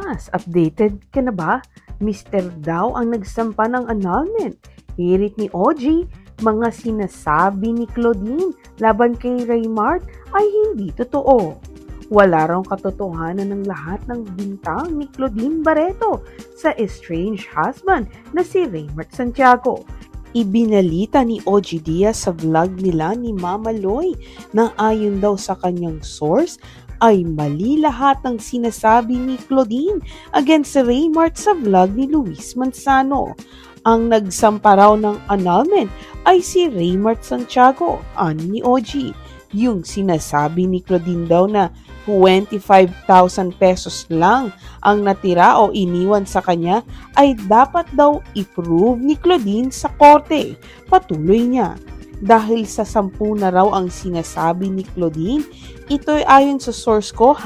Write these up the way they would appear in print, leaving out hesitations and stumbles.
Pilipinas, updated ka na ba? Mister daw ang nagsampa ng annulment. Hirit ni OG, mga sinasabi ni Claudine laban kay Raymart ay hindi totoo. Wala raw katotohanan ng lahat ng bintang ni Claudine Barreto sa estranged husband na si Raymart Santiago. Ibinalita ni OG Diaz sa vlog nila ni Mama Loy na ayon daw sa kanyang source ay mali lahat ng sinasabi ni Claudine against Raymart sa vlog ni Luis Manzano. Ang nagsampa raw ng annulment ay si Raymart Santiago, ani ni OG. Yung sinasabi ni Claudine daw na 25,000 pesos lang ang natira o iniwan sa kanya ay dapat daw i-prove ni Claudine sa korte. Patuloy niya. Dahil sa 10 na raw ang sinasabi ni Claudine, ito'y ayon sa source ko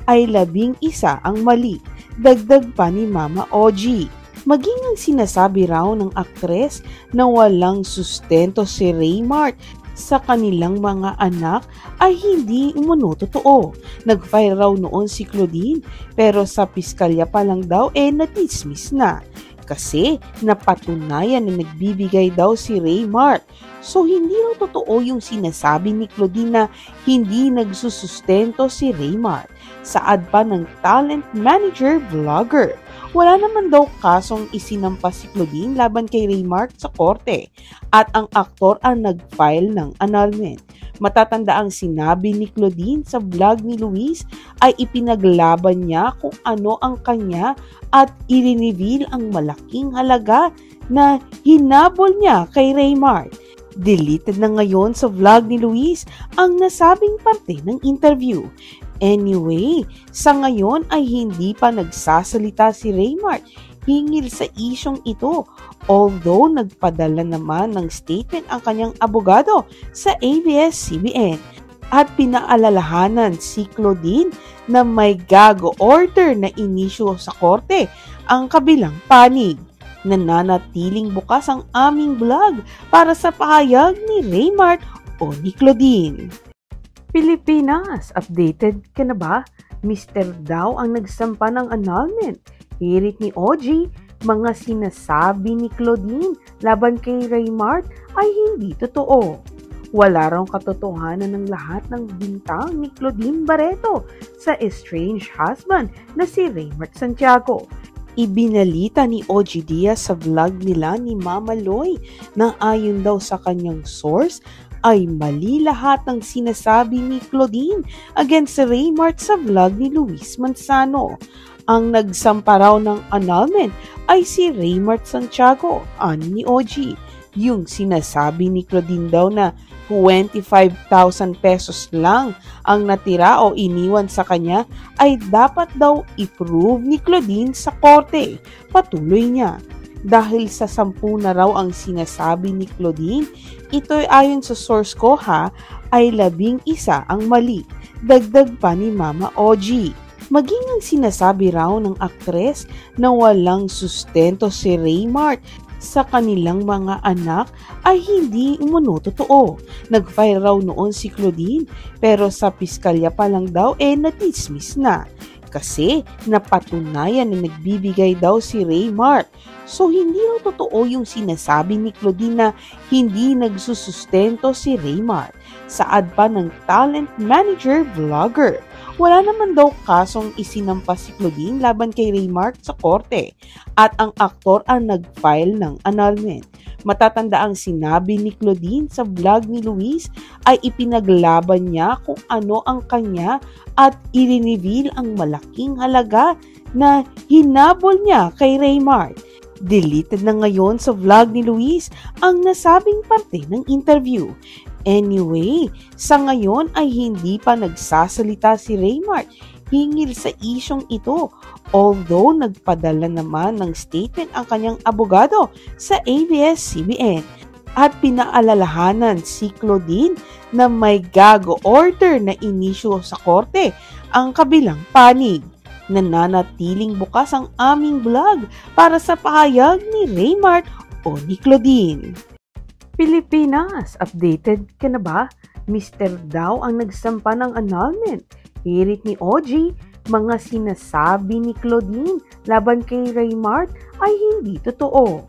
ay 11 ang mali. Dagdag pa ni Mama OG. Maging ang sinasabi raw ng aktres na walang sustento si Raymart sa kanilang mga anak ay hindi umano totoo. Nag-file raw noon si Claudine pero sa piskalya pa lang daw na-dismiss na. Kasi napatunayan na nagbibigay daw si Raymart. So hindi raw totoo yung sinasabi ni Claudine na hindi nagsusustento si Raymart. Saad pa ng talent manager vlogger. Wala naman daw kasong isinampa si Claudine laban kay Raymart sa korte at ang aktor ang nag-file ng annulment. Matatanda ang sinabi ni Claudine sa vlog ni Luis ay ipinaglaban niya kung ano ang kanya at i-reveal ang malaking halaga na hinabol niya kay Raymart. Deleted na ngayon sa vlog ni Luis ang nasabing parte ng interview. Anyway, sa ngayon ay hindi pa nagsasalita si Raymart hingil sa isyong ito, although nagpadala naman ng statement ang kanyang abogado sa ABS-CBN at pinaalalahanan si Claudine na may gago order na inisyu sa korte ang kabilang panig. Nananatiling bukas ang aming blog para sa pahayag ni Raymart o ni Claudine. Pilipinas, updated ka na ba? Mister daw ang nagsampa ng annulment. Hirit ni OG, mga sinasabi ni Claudine laban kay Raymart ay hindi totoo. Wala raw katotohanan ng lahat ng bintang ni Claudine Barreto sa estranged husband na si Raymart Santiago. Ibinalita ni OG Diaz sa vlog nila ni Mama Loy na ayon daw sa kanyang source ay mali lahat ng sinasabi ni Claudine against Raymart sa vlog ni Luis Manzano. Ang nagsampa raw ng annulment ay si Raymart Santiago, ani ni OG. Yung sinasabi ni Claudine daw na 25,000 pesos lang ang natira o iniwan sa kanya ay dapat daw i-prove ni Claudine sa korte. Patuloy niya. Dahil sa 10 na raw ang sinasabi ni Claudine, ito'y ayon sa source ko ay 11 ang mali. Dagdag pa ni Mama OG. Maging ang sinasabi raw ng aktres na walang sustento si Raymart sa kanilang mga anak ay hindi umano totoo. Nag-file raw noon si Claudine pero sa piskalya pa lang daw na-dismiss na. Kasi napatunayan na nagbibigay daw si Raymart. So hindi raw totoo yung sinasabi ni Claudine na hindi nagsusustento si Raymart. Saad pa ng talent manager vlogger. Wala naman daw kasong isinampa si Claudine laban kay Raymart sa korte at ang aktor ang nag-file ng annulment. Matatanda ang sinabi ni Claudine sa vlog ni Luis ay ipinaglaban niya kung ano ang kanya at i-reveal ang malaking halaga na hinabol niya kay Raymart. Deleted na ngayon sa vlog ni Luis ang nasabing parte ng interview. Anyway, sa ngayon ay hindi pa nagsasalita si Raymart hingil sa isyong ito, although nagpadala naman ng statement ang kanyang abogado sa ABS-CBN at pinaalalahanan si Claudine na may gago order na inisyu sa korte ang kabilang panig. Nananatiling bukas ang aming blog para sa pahayag ni Raymart o ni Claudine. Pilipinas, updated ka na ba? Mister daw ang nagsampa ng annulment. Hirit ni OG, mga sinasabi ni Claudine laban kay Raymart ay hindi totoo.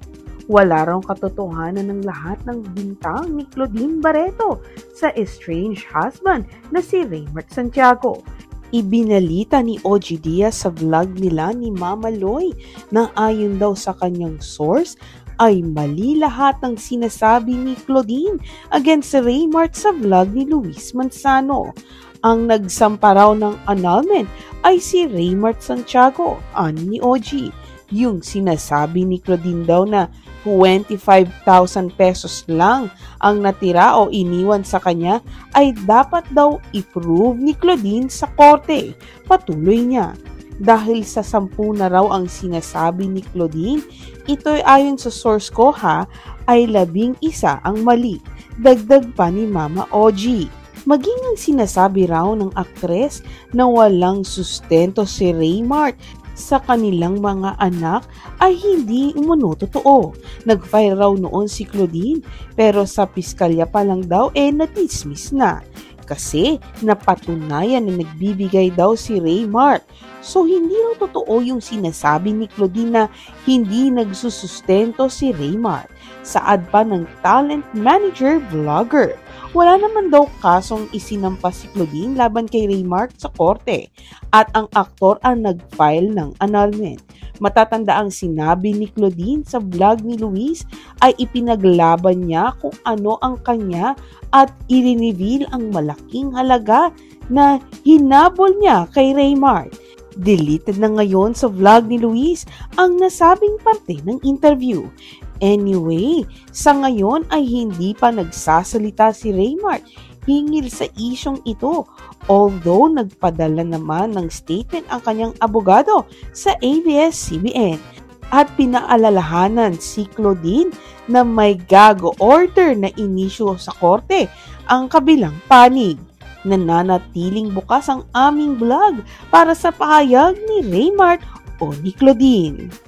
Wala raw katotohanan ng lahat ng bintang ni Claudine Barreto sa estranged husband na si Raymart Santiago. Ibinalita ni OG Diaz sa vlog nila ni Mama Loy na ayon daw sa kanyang source ay mali lahat ng sinasabi ni Claudine against si Raymart sa vlog ni Luis Manzano. Ang nagsampa raw ng annulment ay si Raymart Santiago, ani ni OG. Yung sinasabi ni Claudine daw na 25,000 pesos lang ang natira o iniwan sa kanya ay dapat daw i-prove ni Claudine sa korte. Patuloy niya. Dahil sa 10 na raw ang sinasabi ni Claudine, ito'y ayon sa source ko ay 11 ang mali. Dagdag pa ni Mama OG. Maging ang sinasabi raw ng aktres na walang sustento si Raymart sa kanilang mga anak ay hindi umano totoo. Nag-file raw noon si Claudine pero sa piskalya pa lang daw na-dismiss na. Kasi napatunayan na nagbibigay daw si Raymart. So hindi raw totoo yung sinasabi ni Claudine na hindi nagsusustento si Raymart. Saad pa ng talent manager vlogger. Wala naman daw kasong isinampa si Claudine laban kay Raymart sa korte at ang aktor ang nag-file ng annulment. Matatanda ang sinabi ni Claudine sa vlog ni Luis ay ipinaglaban niya kung ano ang kanya at i-reveal ang malaking halaga na hinabol niya kay Raymart. Deleted na ngayon sa vlog ni Luis ang nasabing parte ng interview. Anyway, sa ngayon ay hindi pa nagsasalita si Raymart hingil sa isyong ito, although nagpadala naman ng statement ang kanyang abogado sa ABS-CBN at pinaalalahanan si Claudine na may gago order na inisyu sa korte ang kabilang panig. Nananatiling bukas ang aming vlog para sa pahayag ni Raymart o ni Claudine.